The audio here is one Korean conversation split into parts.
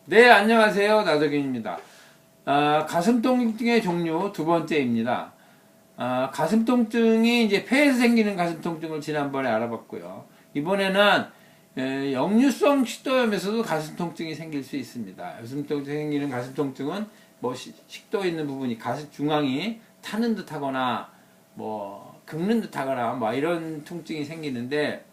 네, 안녕하세요. 나덕균입니다. 가슴 통증의 종류 두 번째입니다. 가슴 통증이 이제 폐에서 생기는 가슴 통증을 지난번에 알아봤고요. 이번에는 역류성 식도염에서도 가슴 통증이 생길 수 있습니다. 가슴 통증 생기는 가슴 통증은 뭐 식도에 있는 부분이 가슴 중앙이 타는 듯하거나 뭐 긁는 듯하거나 뭐 이런 통증이 생기는데,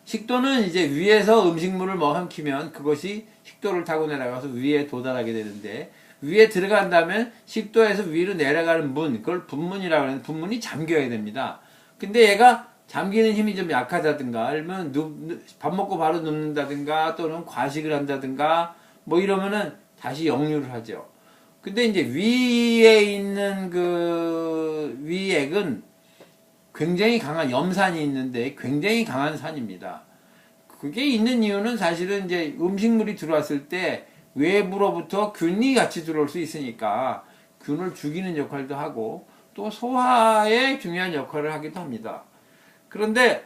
식도는 이제 위에서 음식물을 뭐 삼키면 그것이 식도를 타고 내려가서 위에 도달하게 되는데, 위에 들어간다면 식도에서 위로 내려가는 문, 그걸 분문이라고 하는데 분문이 잠겨야 됩니다. 근데 얘가 잠기는 힘이 좀 약하다든가, 아니면 밥 먹고 바로 눕는다든가, 또는 과식을 한다든가, 뭐 이러면은 다시 역류를 하죠. 근데 이제 위에 있는 그 위액은 굉장히 강한 염산이 있는데 굉장히 강한 산입니다. 그게 있는 이유는 사실은 이제 음식물이 들어왔을 때 외부로부터 균이 같이 들어올 수 있으니까 균을 죽이는 역할도 하고 또 소화에 중요한 역할을 하기도 합니다. 그런데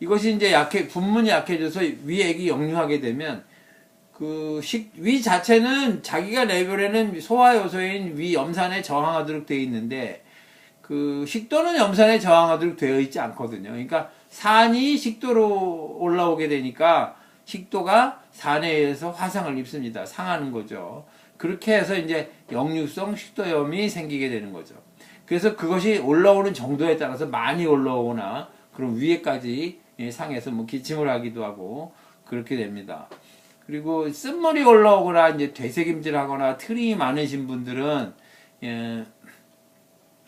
이것이 이제 분문이 약해져서 위액이 역류하게 되면 위 자체는 자기가 내버리는 소화 요소인 위 염산에 저항하도록 되어 있는데, 식도는 염산에 저항하도록 되어 있지 않거든요. 그러니까 산이 식도로 올라오게 되니까 식도가 산에 의해서 화상을 입습니다. 상하는 거죠. 그렇게 해서 이제 역류성 식도염이 생기게 되는 거죠. 그래서 그것이 올라오는 정도에 따라서 많이 올라오거나 그럼 위에까지 상해서 뭐 기침을 하기도 하고 그렇게 됩니다. 그리고 쓴물이 올라오거나 이제 되새김질하거나 트림이 많으신 분들은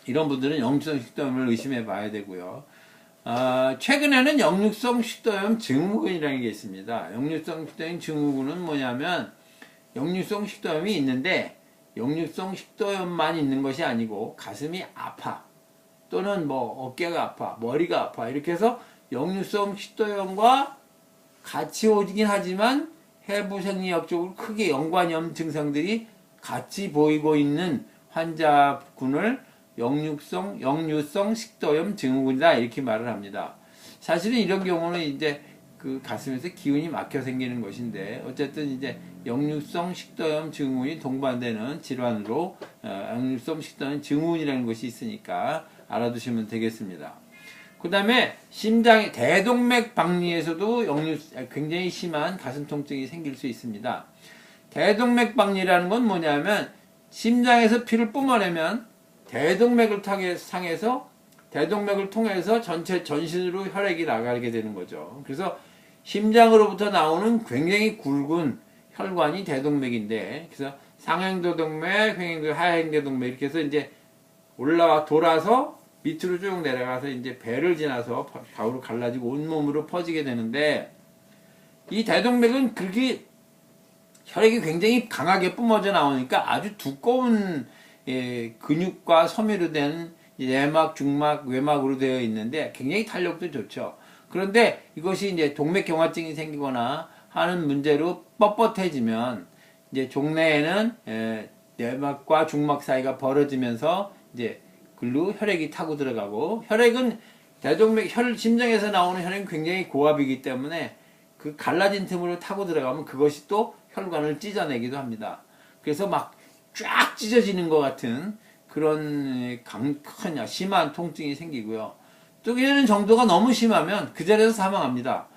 이런 분들은 역류성 식도염을 의심해 봐야 되고요. 최근에는 역류성 식도염 증후군이라는 게 있습니다. 역류성 식도염 증후군은 뭐냐면, 역류성 식도염이 있는데 역류성 식도염만 있는 것이 아니고 가슴이 아파, 또는 뭐 어깨가 아파, 머리가 아파, 이렇게 해서 역류성 식도염과 같이 오긴 하지만 해부 생리학적으로 크게 연관이 없는 증상들이 같이 보이고 있는 환자군을 역류성 식도염 증후군이다, 이렇게 말을 합니다. 사실은 이런 경우는 이제 그 가슴에서 기운이 막혀 생기는 것인데, 어쨌든 이제 역류성 식도염 증후군이 동반되는 질환으로 역류성 식도염 증후군이라는 것이 있으니까 알아두시면 되겠습니다. 그 다음에 심장의 대동맥 박리에서도 굉장히 심한 가슴 통증이 생길 수 있습니다. 대동맥 박리라는 건 뭐냐면, 심장에서 피를 뿜어내면 대동맥을 상해서 대동맥을 통해서 전신으로 혈액이 나가게 되는 거죠. 그래서 심장으로부터 나오는 굉장히 굵은 혈관이 대동맥인데, 그래서 상행대동맥, 횡행대동맥, 하행대동맥 이렇게 해서 이제 돌아서 밑으로 쭉 내려가서 이제 배를 지나서 좌우로 갈라지고 온몸으로 퍼지게 되는데, 이 대동맥은 그렇게 혈액이 굉장히 강하게 뿜어져 나오니까 아주 두꺼운 근육과 섬유로 된 내막, 중막, 외막으로 되어 있는데 굉장히 탄력도 좋죠. 그런데 이것이 이제 동맥경화증이 생기거나 하는 문제로 뻣뻣해지면 이제 종내에는 내막과 중막 사이가 벌어지면서 이제 글로 혈액이 타고 들어가고, 혈액은 심장에서 나오는 혈액은 굉장히 고압이기 때문에 그 갈라진 틈으로 타고 들어가면 그것이 또 혈관을 찢어내기도 합니다. 그래서 막 쫙 찢어지는 것 같은 그런 큰 심한 통증이 생기고요. 또 이런 정도가 너무 심하면 그 자리에서 사망합니다.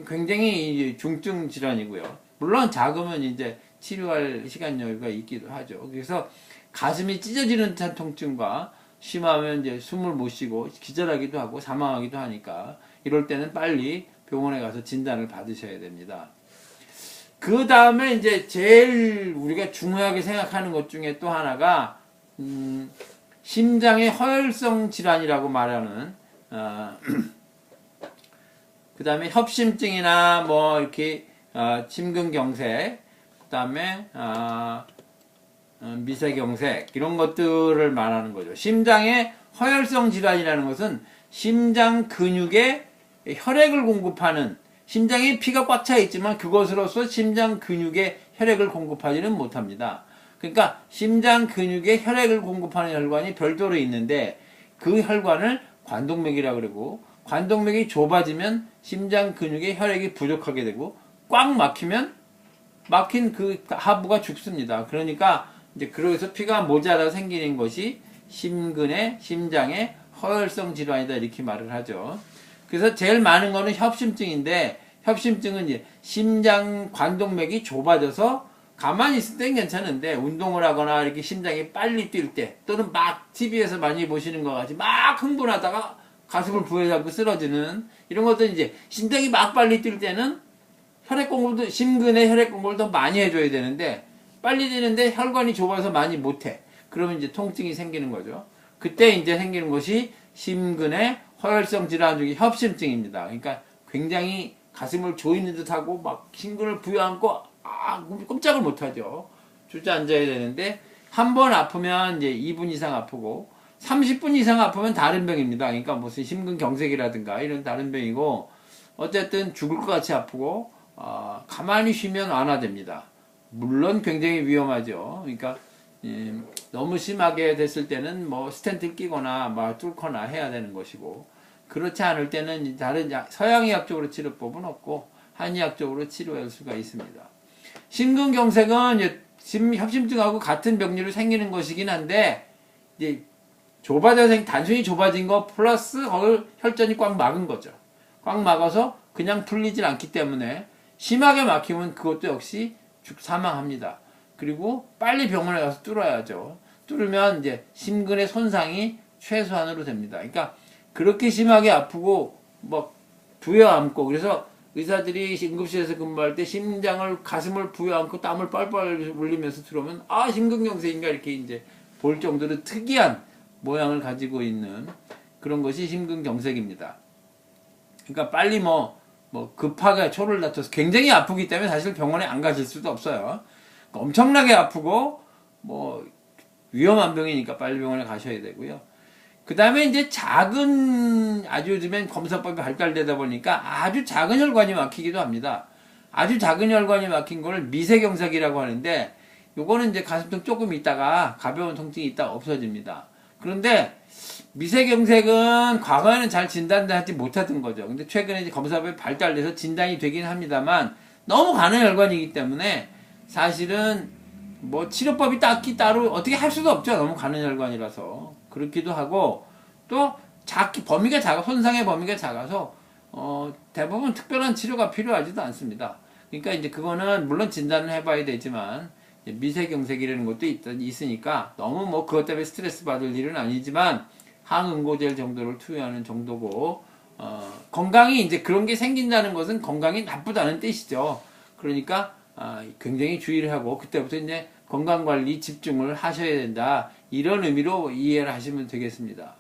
굉장히 중증 질환이고요. 물론 작으면 이제 치료할 시간 여유가 있기도 하죠. 그래서 가슴이 찢어지는 듯한 통증과 심하면 이제 숨을 못 쉬고 기절하기도 하고 사망하기도 하니까, 이럴 때는 빨리 병원에 가서 진단을 받으셔야 됩니다. 그 다음에 이제 제일 우리가 중요하게 생각하는 것 중에 또 하나가 심장의 허혈성 질환이라고 말하는 그 다음에 협심증이나 뭐 이렇게 심근경색, 그 다음에 미세경색, 이런 것들을 말하는 거죠. 심장의 허혈성 질환이라는 것은 심장 근육에 혈액을 공급하는, 심장에 피가 꽉 차 있지만 그것으로서 심장 근육에 혈액을 공급하지는 못합니다. 그러니까 심장 근육에 혈액을 공급하는 혈관이 별도로 있는데, 그 혈관을 관동맥이라고 그러고, 관동맥이 좁아지면 심장 근육에 혈액이 부족하게 되고, 꽉 막히면 막힌 그 하부가 죽습니다. 그러니까 이제 그래서 피가 모자라 생기는 것이 심근의 심장의 허혈성 질환이다 이렇게 말을 하죠. 그래서 제일 많은 거는 협심증인데 협심증은 이제 심장 관동맥이 좁아져서 가만히 있을 땐 괜찮은데 운동을 하거나 이렇게 심장이 빨리 뛸 때 또는 막 TV에서 많이 보시는 것 같이 막 흥분하다가 가슴을 부여잡고 쓰러지는 이런 것도 이제 심장이 막 빨리 뛸 때는 혈액 공급도 심근에 혈액 공급을 더 많이 해줘야 되는데 빨리 뛰는데 혈관이 좁아서 많이 못해. 그러면 이제 통증이 생기는 거죠. 그때 이제 생기는 것이 심근의 허혈성 질환 중에 협심증입니다. 그러니까 굉장히 가슴을 조이는 듯하고 막 심근을 부여안고 꼼짝을 못하죠. 주저앉아야 되는데 한 번 아프면 이제 2분 이상 아프고 30분 이상 아프면 다른 병입니다. 그러니까 무슨 심근경색이라든가 이런 다른 병이고 어쨌든 죽을 것 같이 아프고 가만히 쉬면 완화됩니다. 물론 굉장히 위험하죠. 그러니까 너무 심하게 됐을 때는 뭐 스텐트를 끼거나 막 뚫거나 해야 되는 것이고 그렇지 않을 때는 다른 서양의학적으로 치료법은 없고 한의학적으로 치료할 수가 있습니다. 심근경색은 이제 협심증하고 같은 병리로 생기는 것이긴 한데 이제 단순히 좁아진 거 플러스 혈전이 꽉 막은 거죠. 꽉 막아서 그냥 풀리질 않기 때문에 심하게 막히면 그것도 역시 사망합니다. 그리고 빨리 병원에 가서 뚫어야죠. 뚫으면 이제 심근의 손상이 최소한으로 됩니다. 그러니까 그렇게 심하게 아프고 막 부여안고 그래서 의사들이 응급실에서 근무할 때 심장을 가슴을 부여안고 땀을 뻘뻘 흘리면서 들어오면 심근경색인가 이렇게 이제 볼 정도로 특이한 모양을 가지고 있는 그런 것이 심근경색입니다. 그러니까 빨리 급하게 초를 다쳐서 굉장히 아프기 때문에 사실 병원에 안 가실 수도 없어요. 그러니까 엄청나게 아프고 위험한 병이니까 빨리 병원에 가셔야 되고요. 그 다음에 이제 아주 요즘엔 검사법이 발달되다 보니까 아주 작은 혈관이 막히기도 합니다. 아주 작은 혈관이 막힌 걸 미세경색이라고 하는데 요거는 이제 가슴통 조금 있다가 가벼운 통증이 있다가 없어집니다. 그런데 미세경색은 과거에는 잘 진단하지 못하던 거죠. 근데 최근에 이제 검사법이 발달돼서 진단이 되긴 합니다만 너무 가는 혈관이기 때문에 사실은 치료법이 딱히 따로 어떻게 할 수도 없죠. 너무 가는 혈관이라서. 그렇기도 하고 또 손상의 범위가 작아서 대부분 특별한 치료가 필요하지도 않습니다. 그러니까 이제 그거는 물론 진단을 해봐야 되지만 미세경색이라는 것도 있으니까 너무 그것 때문에 스트레스 받을 일은 아니지만 항응고제를 정도를 투여하는 정도고 건강이 이제 그런 게 생긴다는 것은 건강이 나쁘다는 뜻이죠. 그러니까 굉장히 주의를 하고 그때부터 이제 건강관리 집중을 하셔야 된다. 이런 의미로 이해를 하시면 되겠습니다.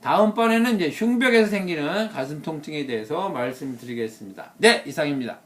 다음번에는 이제 흉벽에서 생기는 가슴 통증에 대해서 말씀드리겠습니다. 네, 이상입니다.